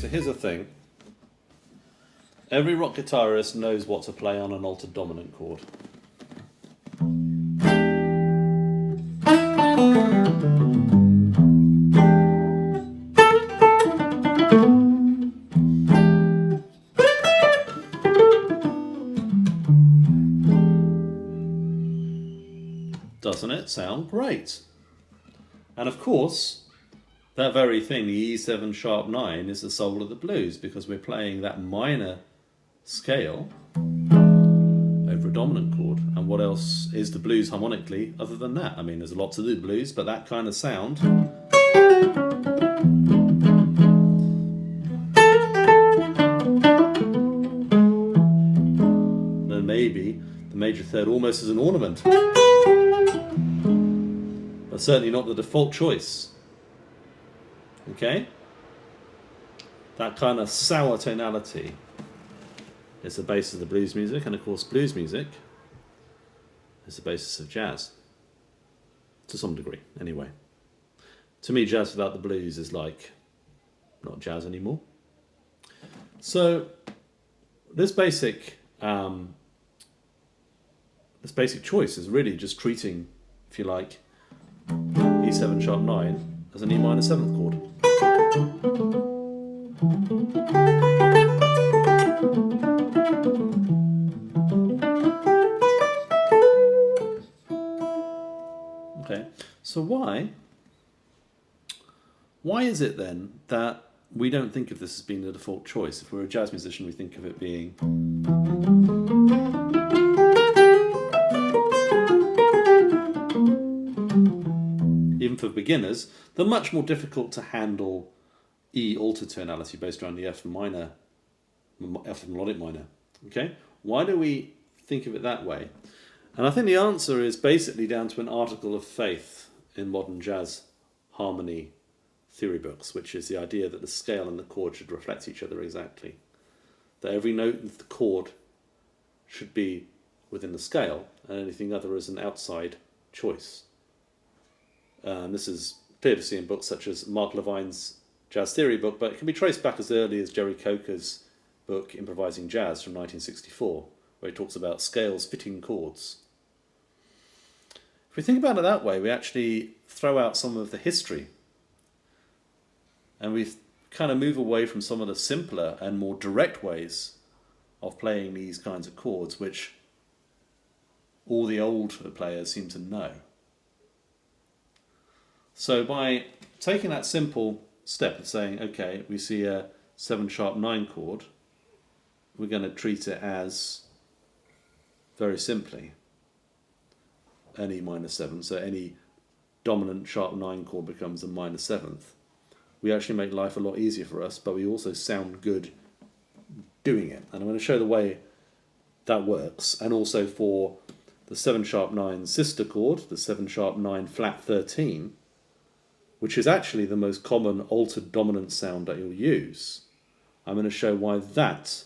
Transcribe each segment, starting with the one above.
so here's the thing. Every rock guitarist knows what to play on an altered dominant chord. Doesn't it sound great? And of course, that very thing, the E7 sharp 9, is the soul of the blues, because we're playing that minor scale over a dominant chord. And what else is the blues harmonically other than that? I mean, there's a lot to do with blues, but that kind of sound. Then maybe the major third almost as an ornament, but certainly not the default choice. Okay? That kind of sour tonality is the basis of the blues music, and of course blues music is the basis of jazz. To some degree, anyway. To me, jazz without the blues is like not jazz anymore. So this basic choice is really just treating, if you like, E7 sharp 9 as an E minor 7th chord. Okay, so why is it then that we don't think of this as being the default choice? If we're a jazz musician, we think of it being for beginners, they're much more difficult to handle E altered tonality based around the F melodic minor. Okay, why do we think of it that way? And I think the answer is basically down to an article of faith in modern jazz harmony theory books, which is the idea that the scale and the chord should reflect each other exactly. That every note of the chord should be within the scale, and anything other is an outside choice. This is clear to see in books such as Mark Levine's jazz theory book, but it can be traced back as early as Jerry Coker's book Improvising Jazz from 1964, where he talks about scales fitting chords. If we think about it that way, we actually throw out some of the history, and we kind of move away from some of the simpler and more direct ways of playing these kinds of chords, which all the older players seem to know. So by taking that simple step of saying, okay, we see a 7 sharp 9 chord, we're going to treat it as, very simply, an E minor 7. So any dominant sharp 9 chord becomes a minor 7th. We actually make life a lot easier for us, but we also sound good doing it. And I'm going to show the way that works, and also for the 7 sharp 9 sister chord, the 7 sharp 9 flat 13, which is actually the most common altered dominant sound that you'll use. I'm going to show why that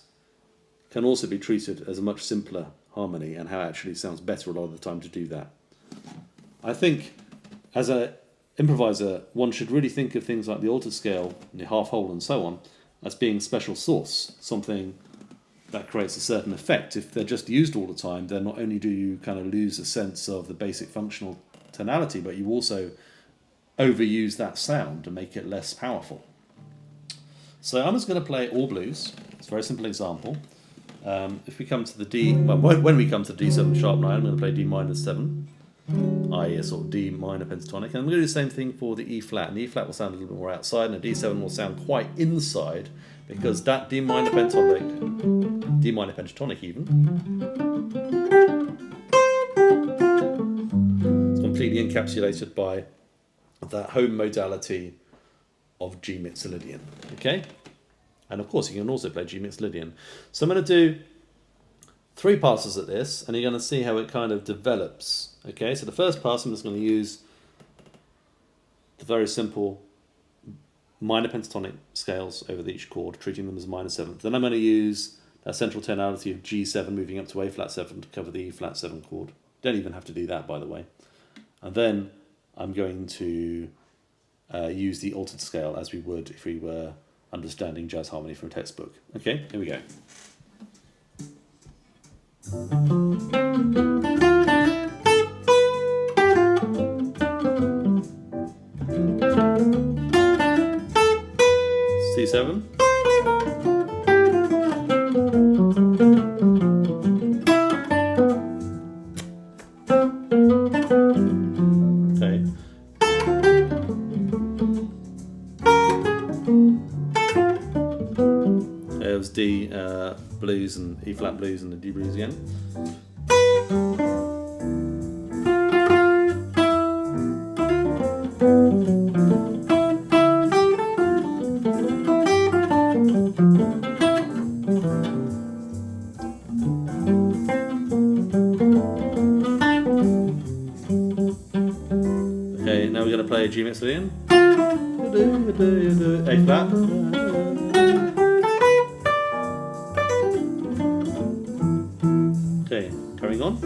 can also be treated as a much simpler harmony, and how it actually sounds better a lot of the time to do that. I think as an improviser, one should really think of things like the altered scale, the half whole and so on, as being special sauce, something that creates a certain effect. If they're just used all the time, then not only do you kind of lose a sense of the basic functional tonality, but you also overuse that sound to make it less powerful. So I'm just going to play all blues. It's a very simple example. If we come to the D, well, when we come to D7 sharp 9, I'm going to play D minor 7, i.e. a sort of D minor pentatonic, and I'm going to do the same thing for the E flat. And the E flat will sound a little bit more outside, and the D7 will sound quite inside, because that D minor pentatonic even, it's completely encapsulated by that home modality of G Mixolydian. Okay? And of course you can also play G Mixolydian. So I'm going to do 3 passes at this, and you're going to see how it kind of develops. Okay, so the first pass I'm just going to use the very simple minor pentatonic scales over each chord, treating them as minor 7th. Then I'm going to use that central tonality of G7 moving up to A flat 7 to cover the E flat 7 chord. Don't even have to do that, by the way. And then I'm going to use the altered scale as we would if we were understanding jazz harmony from a textbook. Okay, here we go. C7. Okay. There's D blues and E flat blues and the D blues again. Okay, now we're going to play G mixolydian. A flat. Okay, carrying on.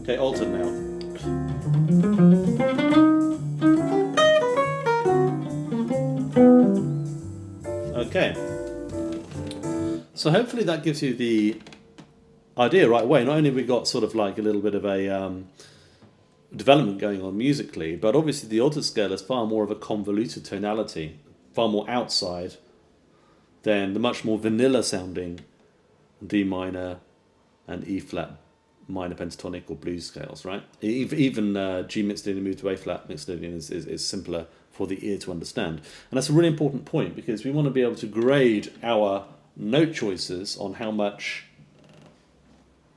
Okay, altered now. Okay. So hopefully that gives you the idea right away. Not only have we got sort of like a little bit of a development going on musically, but obviously the altered scale is far more of a convoluted tonality, far more outside than the much more vanilla sounding D minor and E flat minor pentatonic or blues scales, right? Even G mixolydian moved to A flat mixolydian is simpler for the ear to understand. And that's a really important point because we want to be able to grade our note choices on how much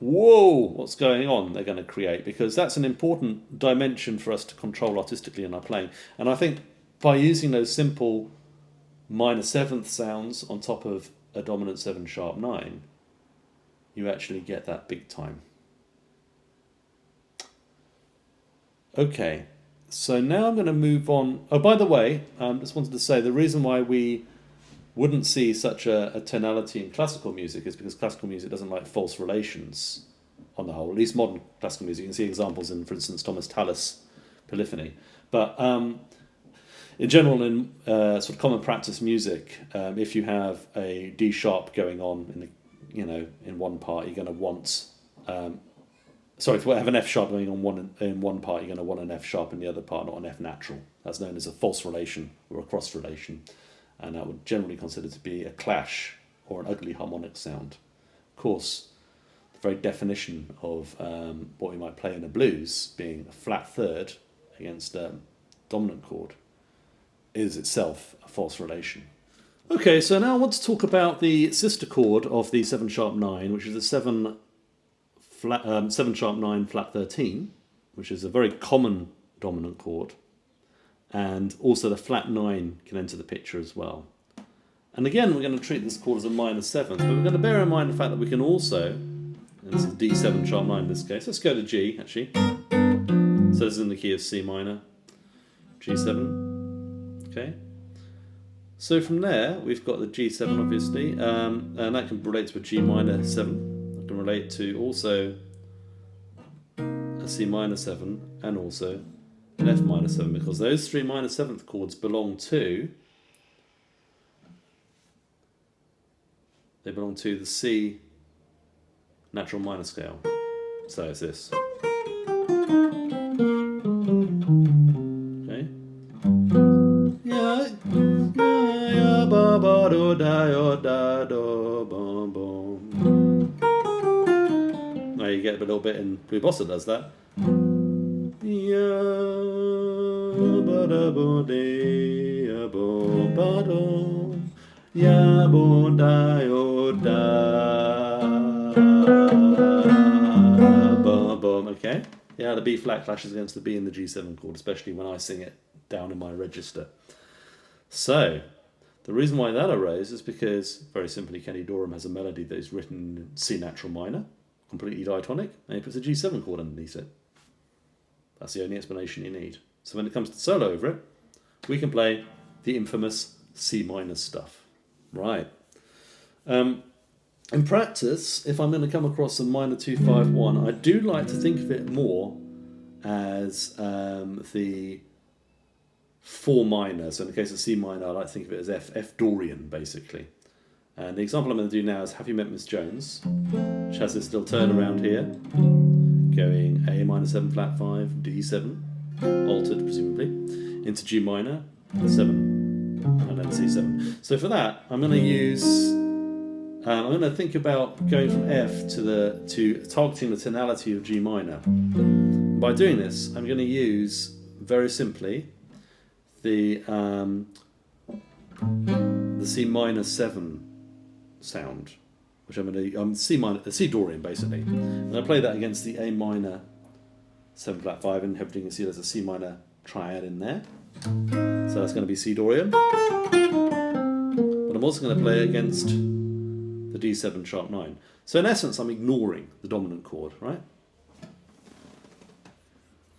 whoa, what's going on they're going to create, because that's an important dimension for us to control artistically in our playing. And I think by using those simple minor seventh sounds on top of a dominant 7 sharp 9, you actually get that big time. Okay, so now I'm going to move on. Oh, by the way, just wanted to say the reason why we wouldn't see such a tonality in classical music is because classical music doesn't like false relations on the whole. At least modern classical music. You can see examples in, for instance, Thomas Tallis' Polyphony. But in general, in sort of common practice music, if you have a D sharp going on in the, in one part, you're going to want. If you have an F sharp going on in one part, you're going to want an F sharp in the other part, not an F natural. That's known as a false relation or a cross relation. And that would generally consider to be a clash or an ugly harmonic sound. Of course, the very definition of what we might play in a blues, being a flat third against a dominant chord, is itself a false relation. Okay, so now I want to talk about the sister chord of the 7 sharp 9, which is the 7 sharp 9 flat 13, which is a very common dominant chord. And also the flat 9 can enter the picture as well. And again, we're going to treat this chord as a minor 7th, but we're going to bear in mind the fact that we can also, and this is D7 sharp 9 in this case, let's go to G actually. So this is in the key of C minor, G7, okay. So from there, we've got the G7 obviously, and that can relate to a G minor 7, that can relate to also a C minor 7, and also an F minor 7, because those 3 minor 7th chords belong to the C natural minor scale. So it's this. Okay. Yeah, ba ba do da do bom bom. Now you get a little bit in Blue Bossa does that. Ba da bo de bo ba do ya bo da yo da bum bum. Okay, yeah, the B flat clashes against the B and the G7 chord, especially when I sing it down in my register. So the reason why that arose is because, very simply, Kenny Dorham has a melody that is written in C natural minor, completely diatonic, and he puts a G7 chord underneath it. That's the only explanation you need. So when it comes to solo over it, we can play the infamous C minor stuff. Right. In practice, if I'm going to come across a minor 2-5-1, I do like to think of it more as the 4 minor. So in the case of C minor, I like to think of it as F Dorian, basically. And the example I'm going to do now is Have You Met Miss Jones, which has this little turnaround here, going A minor 7 flat 5, D7, altered presumably, into G minor, 7, and then C7. So for that, I'm going to use, I'm going to think about going from F to targeting the tonality of G minor. By doing this, I'm going to use, very simply, the C minor 7 sound, which I'm going to C Dorian basically, and I play that against the A minor 7 flat 5, and hopefully you can see there's a C minor triad in there. So that's going to be C Dorian, but I'm also going to play against the D7 sharp 9. So in essence, I'm ignoring the dominant chord, right?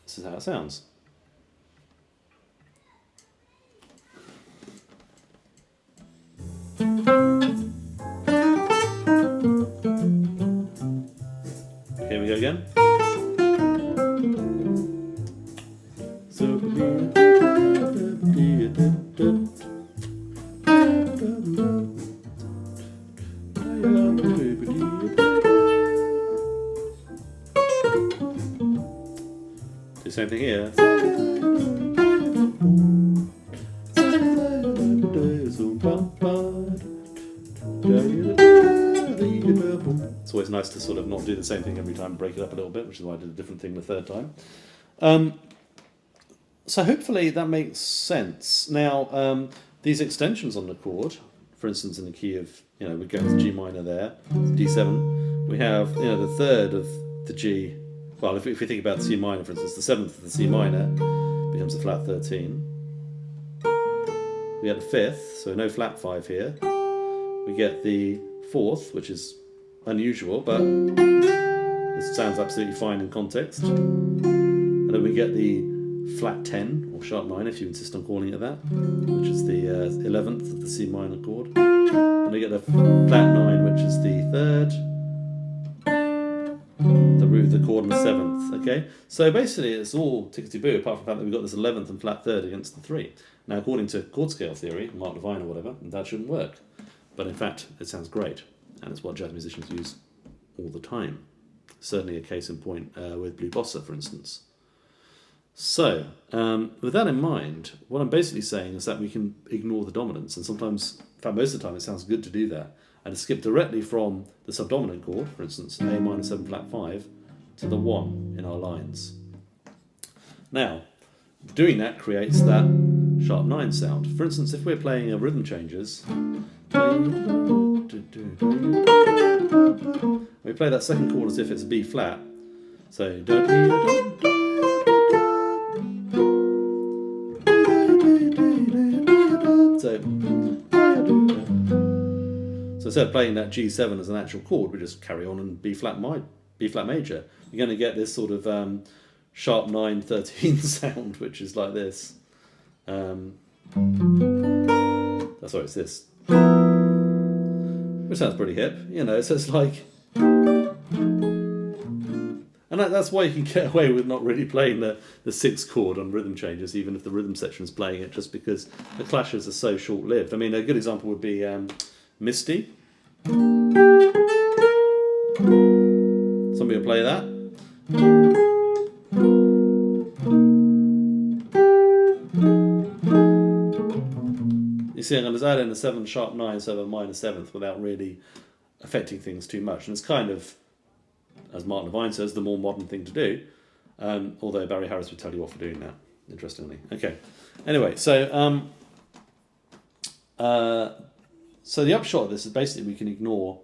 This is how it sounds. Here we go again. Do the same thing here. It's always nice to sort of not do the same thing every time, break it up a little bit, which is why I did a different thing the third time. So hopefully that makes sense. Now, these extensions on the chord, for instance, in the key of, we're going to G minor there, D7, we have, the third of the G, well, if we think about C minor, for instance, the 7th of the C minor becomes a flat 13. We get the 5th, so no flat 5 here. We get the 4th, which is unusual, but it sounds absolutely fine in context. And then we get the flat 10, or sharp 9 if you insist on calling it that, which is the 11th of the C minor chord. And we get the flat 9, which is the 3rd, the root of the chord, and the 7th. Okay, so basically it's all tickety-boo, apart from the fact that we've got this 11th and flat 3rd against the 3. Now, according to chord scale theory, Mark Levine or whatever, that shouldn't work. But in fact, it sounds great, and it's what jazz musicians use all the time. Certainly a case in point with Blue Bossa, for instance. So, with that in mind, what I'm basically saying is that we can ignore the dominance, and sometimes, in fact most of the time, it sounds good to do that, and to skip directly from the subdominant chord, for instance, A minor 7 flat 5, to the 1 in our lines. Now, doing that creates that sharp 9 sound. For instance, if we're playing a rhythm changes, we play that second chord as if it's a B flat. So instead of playing that G7 as an actual chord, we just carry on and B flat major. You're going to get this sort of sharp 9 13 sound, which is like this. Sorry, it's this. Which sounds pretty hip, so it's like... And that's why you can get away with not really playing the 6th chord on rhythm changes, even if the rhythm section is playing it, just because the clashes are so short-lived. I mean, a good example would be Misty. Somebody will play that. You see, I'm going to add in a 7 sharp 9, 7 minor 7th without really affecting things too much. And it's kind of, as Mark Levine says, the more modern thing to do. Although Barry Harris would tell you off for doing that, interestingly. Okay. Anyway, so the upshot of this is basically we can ignore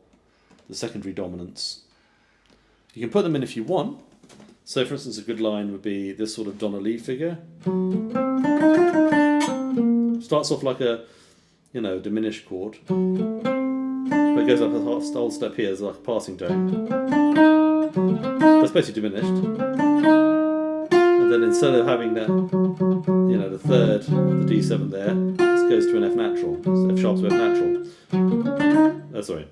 the secondary dominants. You can put them in if you want. So, for instance, a good line would be this sort of Tonality figure. Starts off like a, diminished chord, but it goes up a whole step here as like a passing tone. That's basically diminished. And then instead of having that third of the D7 there. This goes to an F natural. So F sharp to F natural. Sorry.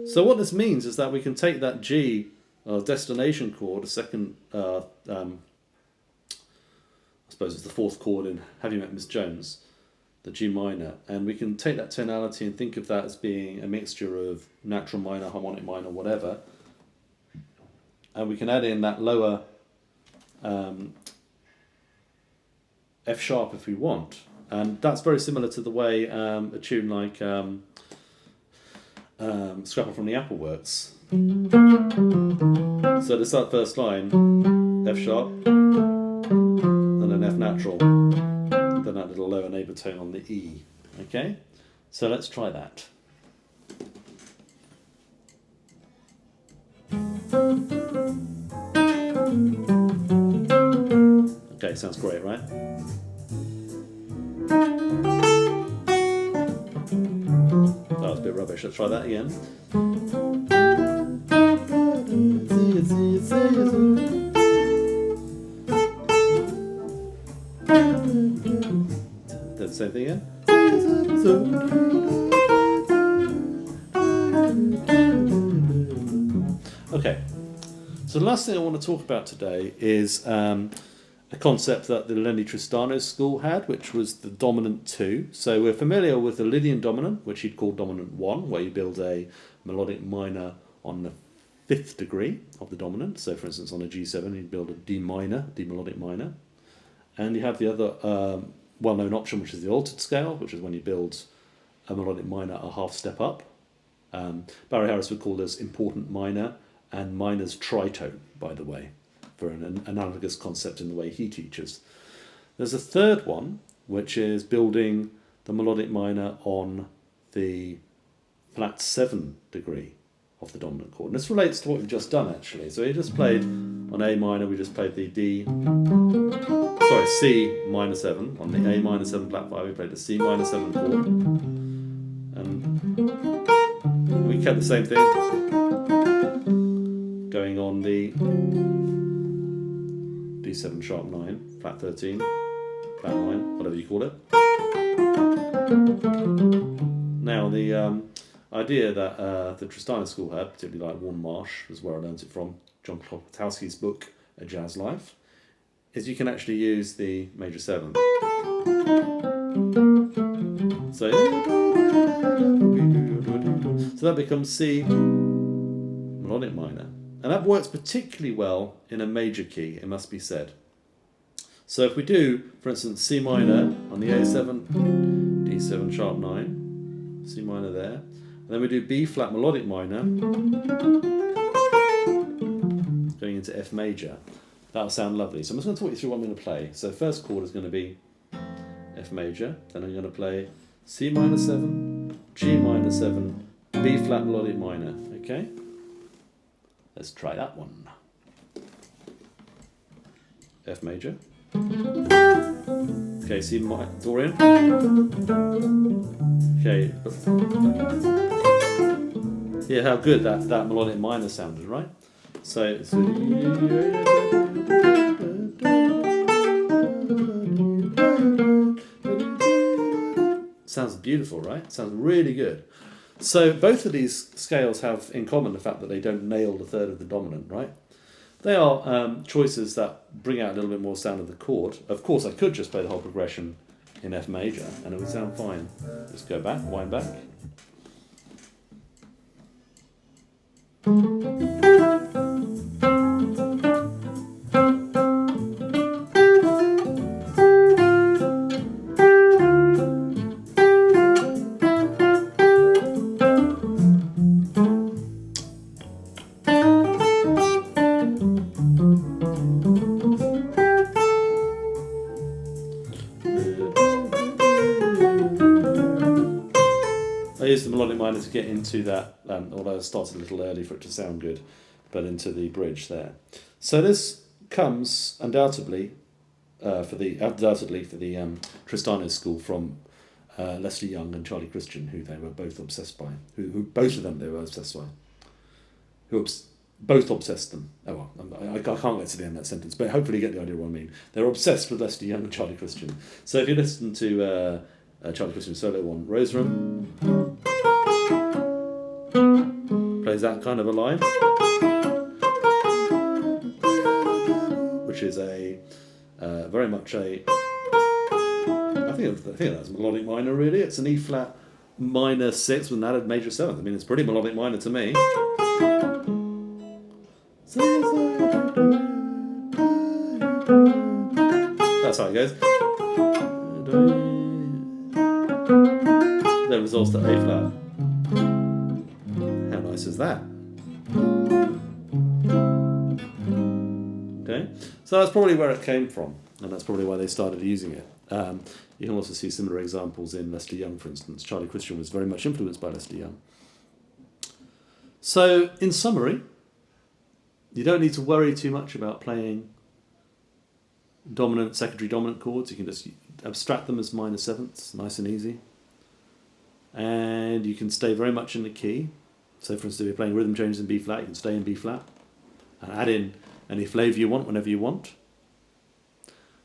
So what this means is that we can take that G destination chord, a second, I suppose it's the fourth chord in Have You Met Miss Jones, the G minor, and we can take that tonality and think of that as being a mixture of natural minor, harmonic minor, whatever, and we can add in that lower F sharp if we want, and that's very similar to the way a tune like Scrapple from the Apple works. So to start first line, F sharp, and then F natural, then that little lower neighbour tone on the E. Okay, so let's try that. Okay, sounds great, right? That was a bit rubbish. Let's try that again. Do the same thing again. Okay, so the last thing I want to talk about today is a concept that the Lenny Tristano school had, which was the dominant 2. So we're familiar with the Lydian dominant, which he'd call dominant 1, where you build a melodic minor on the 5th degree of the dominant. So for instance on a G7 you'd build a D minor, D melodic minor. And you have the other well-known option, which is the altered scale, which is when you build a melodic minor a half step up. Barry Harris would call this important minor and minor's tritone, by the way, for an analogous concept in the way he teaches. There's a third one, which is building the melodic minor on the flat 7 degree of the dominant chord. And this relates to what we've just done, actually. So we just played on A minor, we just played the C minor 7. On the A minor 7 flat 5, we played the C minor 7 chord. And we kept the same thing going on the D7 sharp 9, flat 13, flat 9, whatever you call it. Now the idea that the Tristano school had, particularly like Warren Marsh, is where I learned it from, John Klopotowski's book, A Jazz Life, is you can actually use the major 7. So that becomes C melodic minor. And that works particularly well in a major key, it must be said. So if we do, for instance, C minor on the A7, D7 sharp 9, C minor there, and then we do B flat melodic minor, going into F major, that'll sound lovely. So I'm just going to talk you through what I'm going to play. So first chord is going to be F major, then I'm going to play C minor 7, G minor 7, B flat melodic minor, okay? Let's try that one. F major. Okay, C minor, Dorian. Okay. Yeah, how good that melodic minor sounded, right? So sounds beautiful, right? Sounds really good. So both of these scales have in common the fact that they don't nail the third of the dominant, right? They are choices that bring out a little bit more sound of the chord. Of course, I could just play the whole progression in F major and it would sound fine. Just go back, wind back. I used the melodic minor to get into that, although I started a little early for it to sound good, but into the bridge there. So this comes undoubtedly for the Tristano school from Leslie Young and Charlie Christian, who they were both obsessed by, who both of them they were obsessed by, who both obsessed them. Oh well, I can't get to the end of that sentence, but hopefully you get the idea of what I mean. They're obsessed with Lester Young and Charlie Christian. So if you listen to Charlie Christian solo one, Rose Room, plays that kind of a line, which is a very much a, I think that's melodic minor really. It's an E flat minor 6 with an added major 7th. I mean, it's pretty melodic minor to me. That's how it goes. Then resolves to A flat. How nice is that? Okay, so that's probably where it came from, and that's probably why they started using it. You can also see similar examples in Lester Young, for instance. Charlie Christian was very much influenced by Lester Young. So, in summary, you don't need to worry too much about playing dominant, secondary dominant chords. You can just abstract them as minor 7ths, nice and easy. And you can stay very much in the key. So, for instance, if you're playing rhythm changes in B flat, you can stay in B flat and add in any flavour you want whenever you want.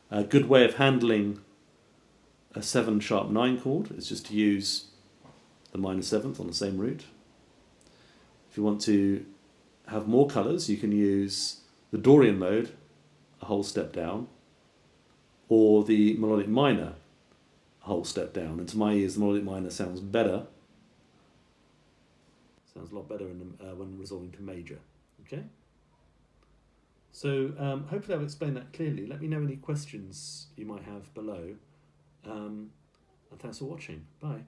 A good way of handling a 7 sharp 9 chord is just to use the minor 7th on the same root. If you want to have more colours, you can use the Dorian mode, a whole step down, or the melodic minor, a whole step down. And to my ears, the melodic minor sounds better. Sounds a lot better when resolving to major. Okay. So hopefully I've explained that clearly. Let me know any questions you might have below. And thanks for watching. Bye.